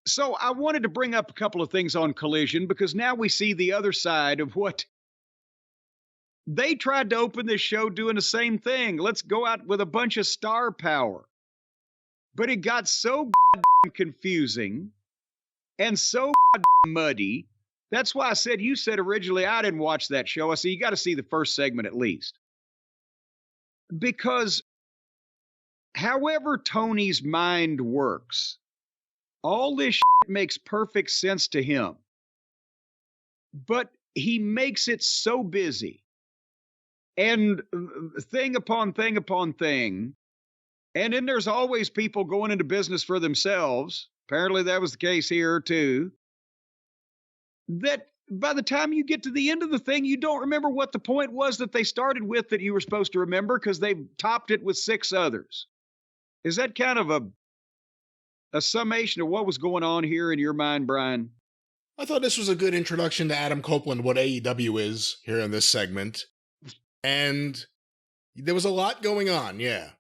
So I wanted to bring up a couple of things on Collision because now we see the other side of what they tried to open this show doing the same thing. Let's go out with a bunch of star power. But it got so confusing and so muddy. That's why I said, you said originally I didn't watch that show. I said, you got to see the first segment at least. Because however Tony's mind works, all this makes perfect sense to him. But he makes it so busy. And thing upon thing upon thing. And then there's always people going into business for themselves. Apparently that was the case here too. That by the time you get to the end of the thing, you don't remember what the point was that they started with that you were supposed to remember because they've topped it with 6 others. Is that kind of a summation of what was going on here in your mind, Brian? I thought this was a good introduction to Adam Copeland, what AEW is here in this segment. And there was a lot going on, yeah.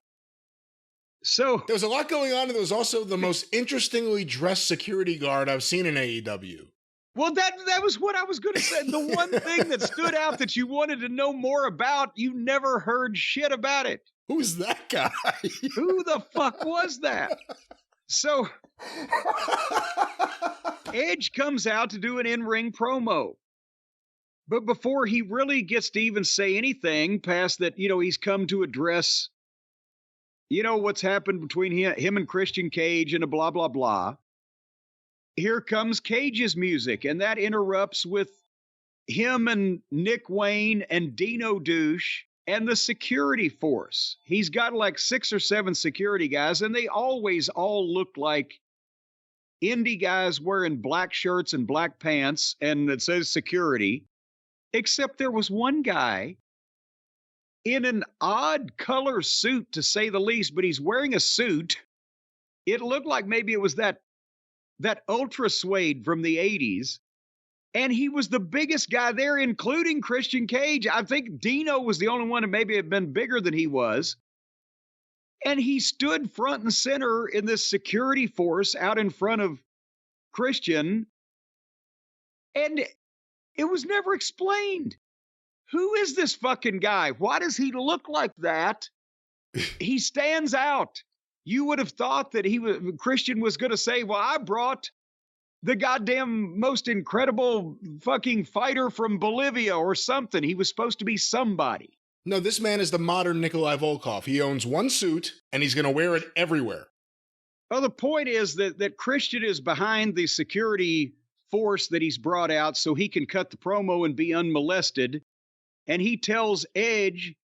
So there was a lot going on, and there was also the most interestingly dressed security guard I've seen in AEW. Well, that was what I was going to say. The one thing that stood out that you wanted to know more about, you never heard shit about it. Who's that guy? Who the fuck was that? So Edge comes out to do an in-ring promo. But before he really gets to even say anything past that, he's come to address, what's happened between him and Christian Cage and a blah, blah, blah. Here comes Cage's music, and that interrupts with him and Nick Wayne and Dino Douche and the security force. He's got like 6 or 7 security guys, and they always all look like indie guys wearing black shirts and black pants, and it says security. Except there was one guy in an odd color suit, to say the least, but he's wearing a suit. It looked like maybe it was that Ultra Suede from the 80s. And he was the biggest guy there, including Christian Cage. I think Dino was the only one who maybe had been bigger than he was. And he stood front and center in this security force out in front of Christian. And it was never explained. Who is this fucking guy? Why does he look like that? He stands out. You would have thought that Christian was going to say, well, I brought the goddamn most incredible fucking fighter from Bolivia or something. He was supposed to be somebody. No, this man is the modern Nikolai Volkov. He owns one suit, and he's going to wear it everywhere. Well, the point is that Christian is behind the security force that he's brought out so he can cut the promo and be unmolested. And he tells Edge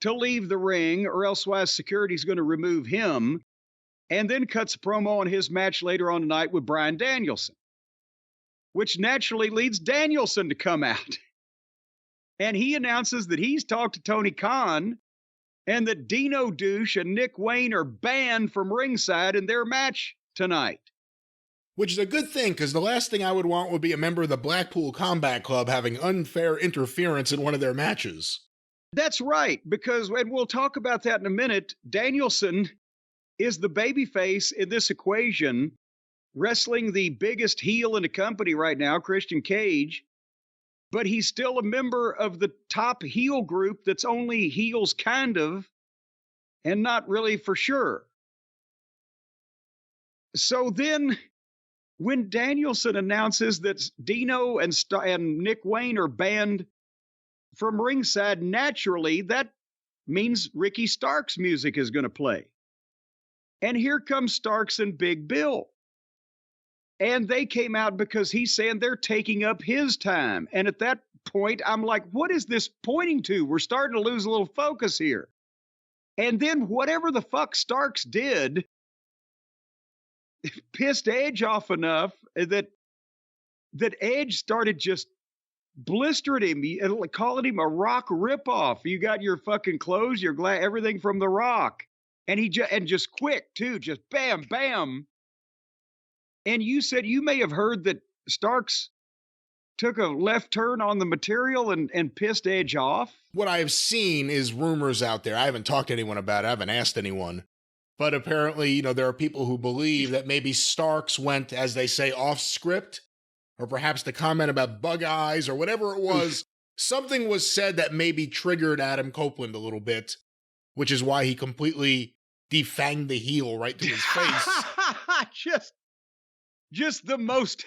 to leave the ring or elsewise security's going to remove him, and then cuts a promo on his match later on tonight with Bryan Danielson, which naturally leads Danielson to come out. And he announces that he's talked to Tony Khan and that Dino Douche and Nick Wayne are banned from ringside in their match tonight. Which is a good thing, because the last thing I would want would be a member of the Blackpool Combat Club having unfair interference in one of their matches. That's right, because, and we'll talk about that in a minute, Danielson is the babyface in this equation, wrestling the biggest heel in the company right now, Christian Cage, but he's still a member of the top heel group that's only heels kind of, and not really for sure. So then, when Danielson announces that Dino and Nick Wayne are banned from ringside, naturally, that means Ricky Starks' music is going to play. And here comes Starks and Big Bill. And they came out because he's saying they're taking up his time. And at that point, I'm like, what is this pointing to? We're starting to lose a little focus here. And then whatever the fuck Starks did pissed Edge off enough that Edge started just blistering him, calling him a Rock ripoff. You got your fucking clothes, your everything from The Rock. And just quick too, just bam, bam. And you said you may have heard that Starks took a left turn on the material and pissed Edge off. What I have seen is rumors out there. I haven't talked to anyone about it. I haven't asked anyone. But apparently, there are people who believe that maybe Starks went, as they say, off script, or perhaps the comment about bug eyes or whatever it was. Something was said that maybe triggered Adam Copeland a little bit, which is why he completely defanged the heel right to his face. Just the most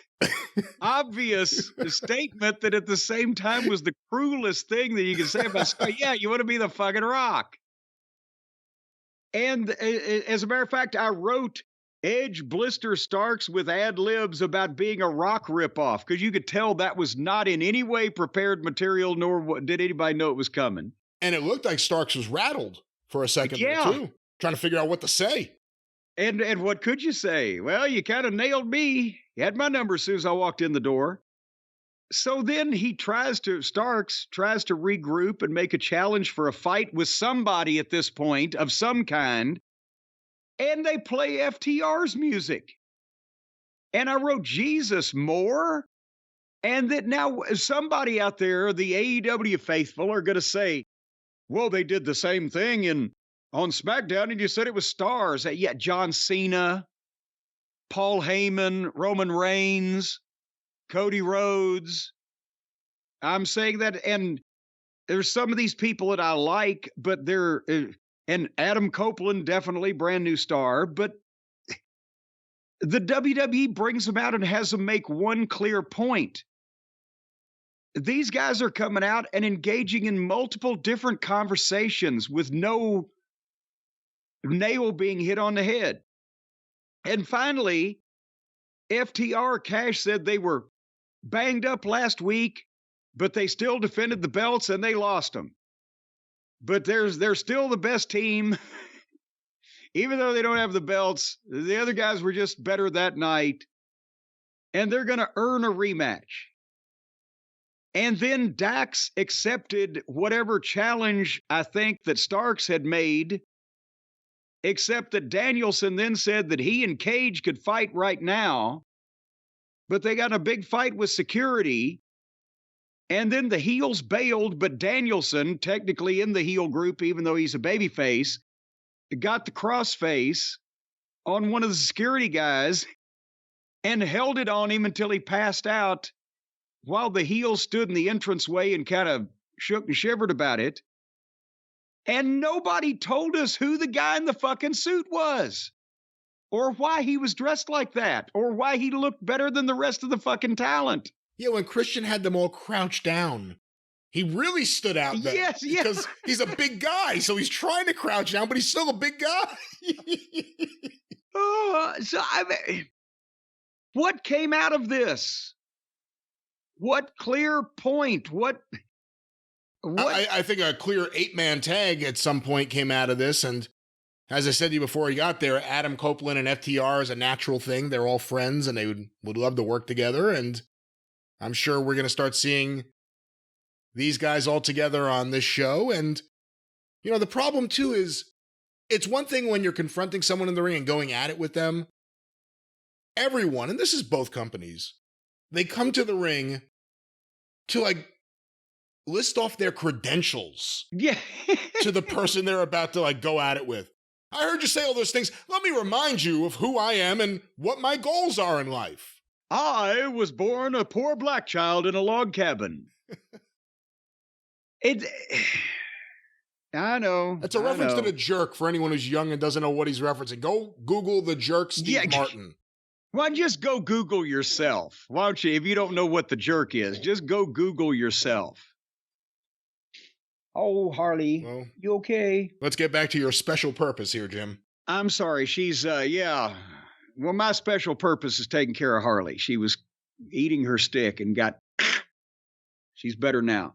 obvious statement that at the same time was the cruelest thing that you can say about Starks. Yeah, you want to be the fucking Rock. And as a matter of fact, I wrote Edge blister Starks with ad-libs about being a Rock ripoff, because you could tell that was not in any way prepared material, nor did anybody know it was coming. And it looked like Starks was rattled for a second or two, trying to figure out what to say. And what could you say? Well, you kind of nailed me. You had my number as soon as I walked in the door. So then Starks tries to regroup and make a challenge for a fight with somebody at this point of some kind. And they play FTR's music. And I wrote, Jesus, more? And that now somebody out there, the AEW faithful, are going to say, well, they did the same thing on SmackDown, and you said it was stars. Yeah, John Cena, Paul Heyman, Roman Reigns, Cody Rhodes. I'm saying that, and there's some of these people that I like, but they're, and Adam Copeland, definitely brand new star, but the WWE brings them out and has them make one clear point. These guys are coming out and engaging in multiple different conversations with no nail being hit on the head. And finally, FTR Cash said they were banged up last week, but they still defended the belts and they lost them. But they're still the best team. Even though they don't have the belts, the other guys were just better that night. And they're going to earn a rematch. And then Dax accepted whatever challenge I think that Starks had made, except that Danielson then said that he and Cage could fight right now, but they got in a big fight with security. And then the heels bailed, but Danielson, technically in the heel group, even though he's a babyface, got the crossface on one of the security guys and held it on him until he passed out while the heel stood in the entranceway and kind of shook and shivered about it. And nobody told us who the guy in the fucking suit was, or why he was dressed like that, or why he looked better than the rest of the fucking talent. Yeah, when Christian had them all crouched down, he really stood out there. Yes, because he's a big guy, so he's trying to crouch down, but he's still a big guy. What came out of this? What clear point? What? I think a clear 8-man tag at some point came out of this, and as I said to you before he got there, Adam Copeland and FTR is a natural thing. They're all friends, and they would love to work together, and I'm sure we're going to start seeing these guys all together on this show. And, the problem, too, is it's one thing when you're confronting someone in the ring and going at it with them. Everyone, and this is both companies, they come to the ring to, list off their credentials to the person they're about to, go at it with. I heard you say all those things. Let me remind you of who I am and what my goals are in life. I was born a poor black child in a log cabin. I know. It's a reference to The Jerk for anyone who's young and doesn't know what he's referencing. Go Google The Jerk, Steve Martin. Why just go Google yourself? Why don't you, if you don't know what The Jerk is, just go Google yourself. Oh, Harley, well, you okay? Let's get back to your special purpose here, Jim. I'm sorry. She's, Well, my special purpose is taking care of Harley. She was eating her stick and she's better now.